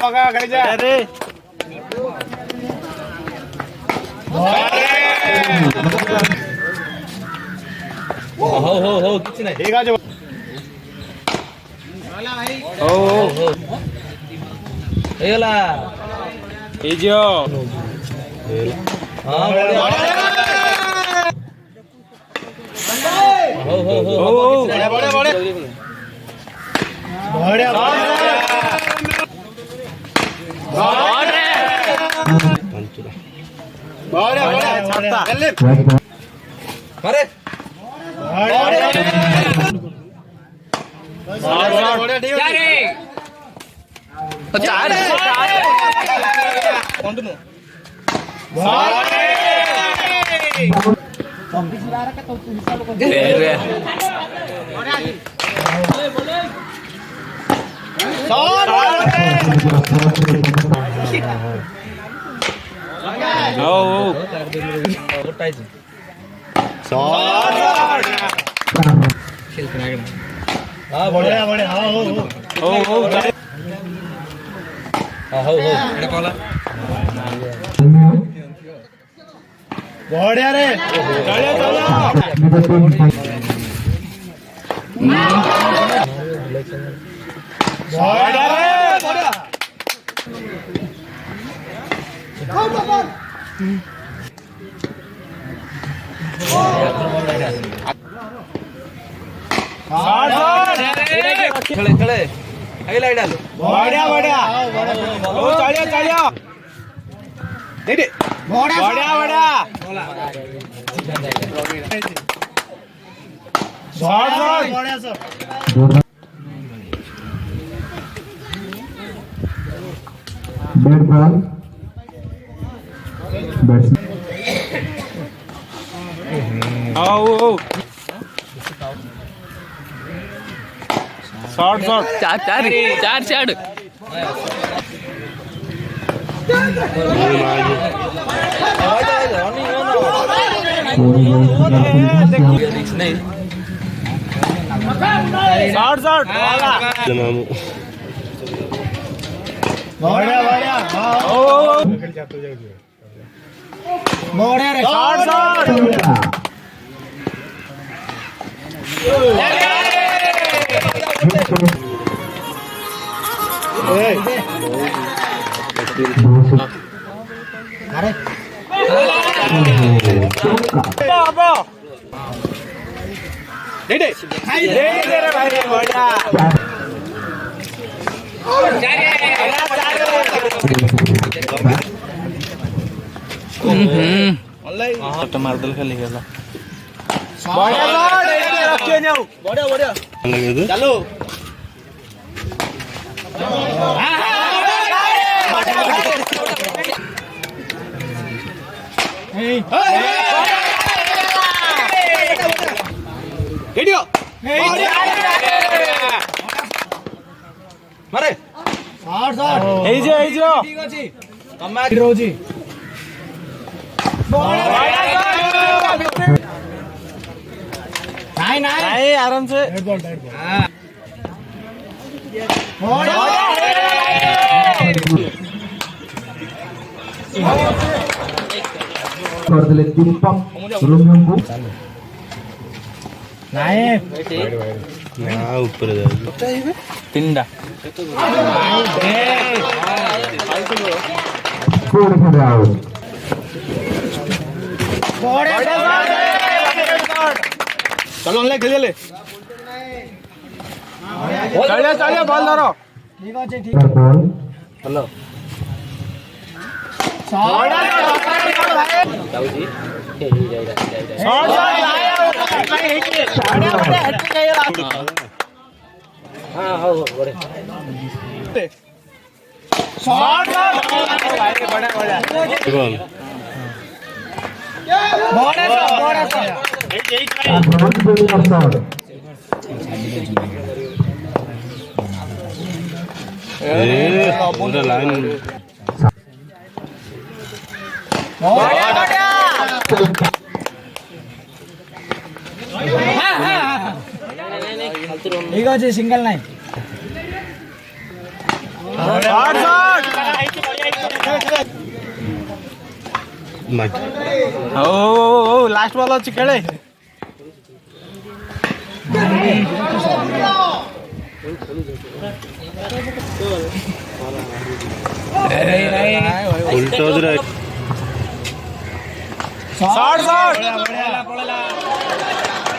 बघा घरी जा रे हो किती नाही हे का जो हो हेला हे जो हां हो बड़े बढ़िया रे खड़े खड़े आगे लाइट डालो बढ़िया बढ़िया ओ चालिया चालिया दे दे बढ़िया बढ़िया बढ़िया शॉट शॉट बढ़िया सर बैट बॉल बैट्समैन आओ शॉट शॉट चार चार चार चार शॉट शॉट बढ़िया बढ़िया ओ बढ़िया रे शॉट शॉट अरे बाबा दे दे रे भाई बढ़िया मार्दल खाली गेला बढ़िया बढ़िया चलो मारे शॉट शॉट এই যে ঠিক আছে তমা রোজি নাই নাই নাই आराम से डेड बॉल हां कर दिले 3 पंप रुमंगू नाही ना ऊपर जाऊ तिंडा स्कोर कर आउट चलो ले खेल ले चलिए चलिए बॉल धरो ठीक है ठीक बॉल हेलो शॉट जाऊ जी शॉट हां हो बड़े शॉट बड़ा बड़ा बॉल बड़ा शॉट पूरा लाइन ঠিক আছে সিঙ্গেল নাই লাস্ট বল ଅଛି ଖେଳେ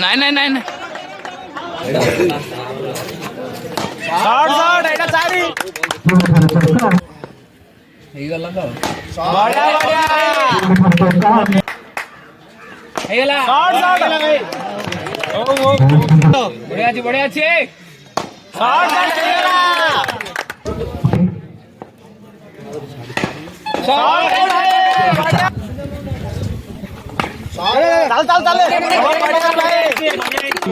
ନାଇଁ ନାଇଁ ନାଇଁ ନାଇଁ ଏଇଟା ଚାରି ହେଇଗଲା ତ ବଢିଆ ବଢିଆ ହେଇଗଲା ବଢିଆ ଅଛି ବଢିଆ ଅଛି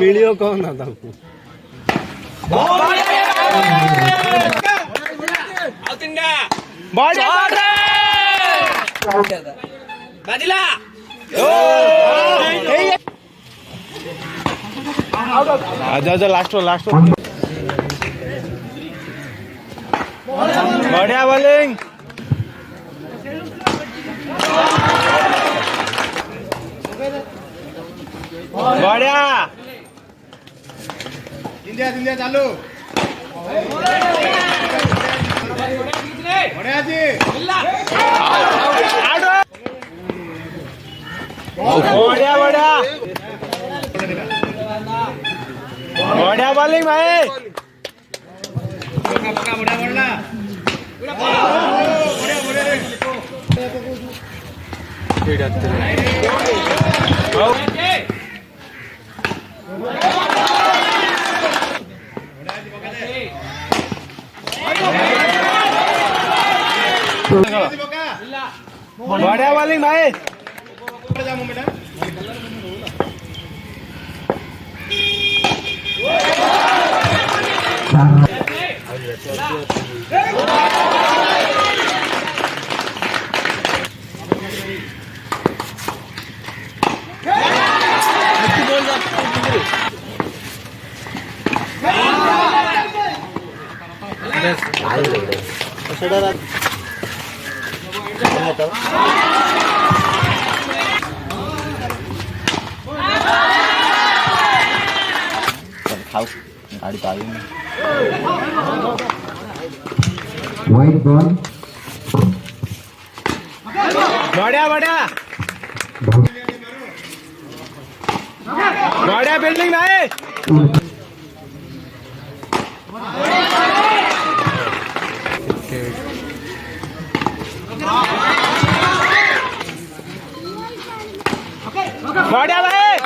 ମିଳିବ କଣ ନା ତାଙ୍କୁ ବାଜିଲା ଲାଷ୍ଟ ବଢିଆ ବୋଲିଂ ବଢିଆ ଜିନ୍ଦିଆ ଚାଲୁ ବଢିଆ ଅଛି ବଢିଆ ବଢିଆ ବଢିଆ ବୋଲିଂ ଭାଇ बढिया बॉलिंग भाई गाड़ी तो आई White ball. बढ़िया बढ़िया बढ़िया बिल्डिंग भाई बढ़िया भाई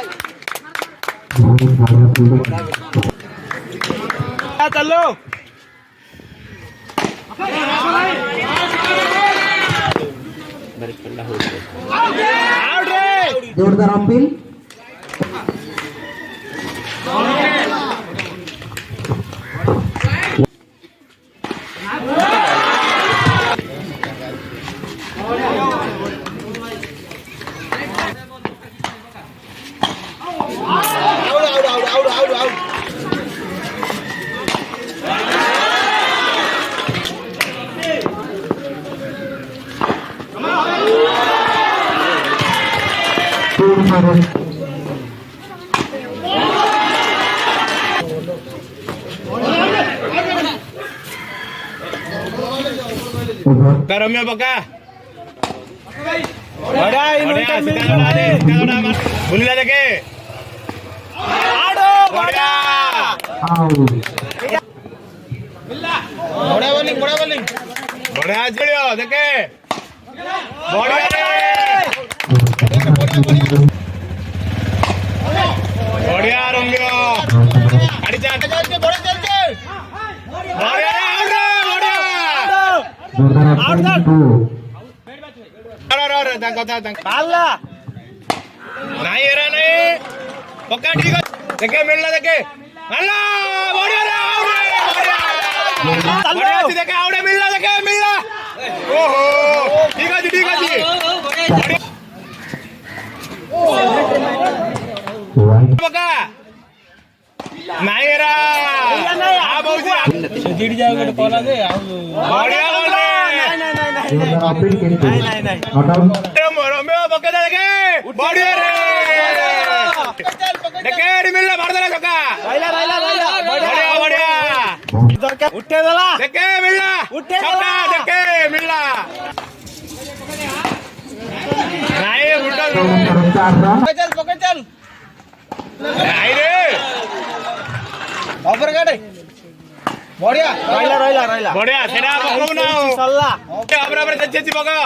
चलो जोरदार अपील रम्या बका बढ़िया भूलिला देखे आडो बढ़िया बढ़िया बोलिंग बढ़िया चिड़ियो देखे बढ़िया बढ़िया रम्या गाड़ी चल बढ़िया जोरदार अपील नहीं एरा नहीं पक्का ठीक है देखे मिलना देखे अल्लाह बढ़िया बढ़िया अच्छी देखे आवड़े मिलना देखे मिलना ओहो ठीक है जी पक्का नहीं एरा दीड जागेकडे पळाला दे बढिया बोलले जोरदार अपील किंतु नॉट आउट रोमियो पकड़ लगे बढिया रे देखे मिलला भारताला छक्का बढिया बढिया उठे झाला देखे मिलला छक्का देखे मिलला नाही उलटा पकड 4 रन नाही रे ऑफर काढे बढिया राहिला बढिया सेना बघू ना चालला बरोबर त्याची बघा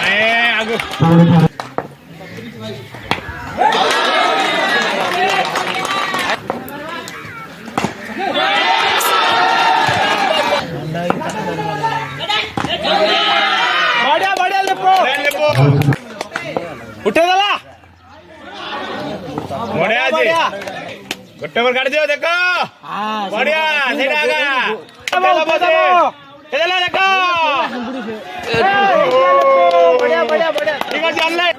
नाही अगो बढिया लेपो उठे झाला बढिया जी गुट्टेवर काढ दियो देखो बढिया सेना आगा चला बसे चला देखो बढिया ठीक आहे चाललंय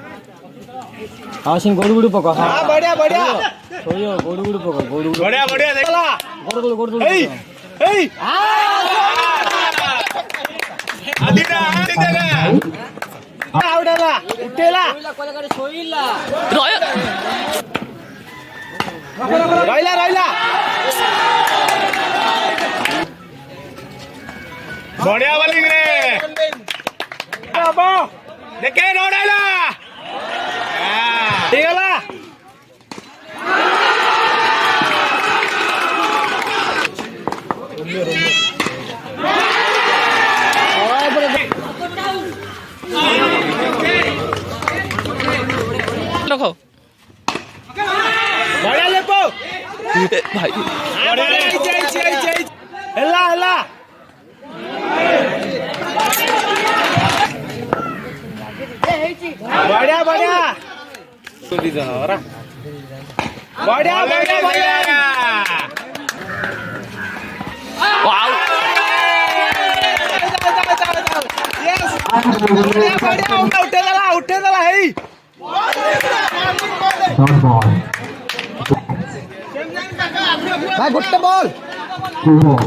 आशिन गोडगुडी पका हा बढिया सोयो गोडगुडी पका गोडगुडी बढिया बढिया चला गोडगुडी ए आदिना आदिना आवडेला उठेला राहिला बढिया बॉलिंग रे देखे नोडायला निघाला रखो बढिया लेपो भाई हेला बढिया बढिया उठे झाला हे डॉट बॉल गुट्ट बॉल 2 बॉल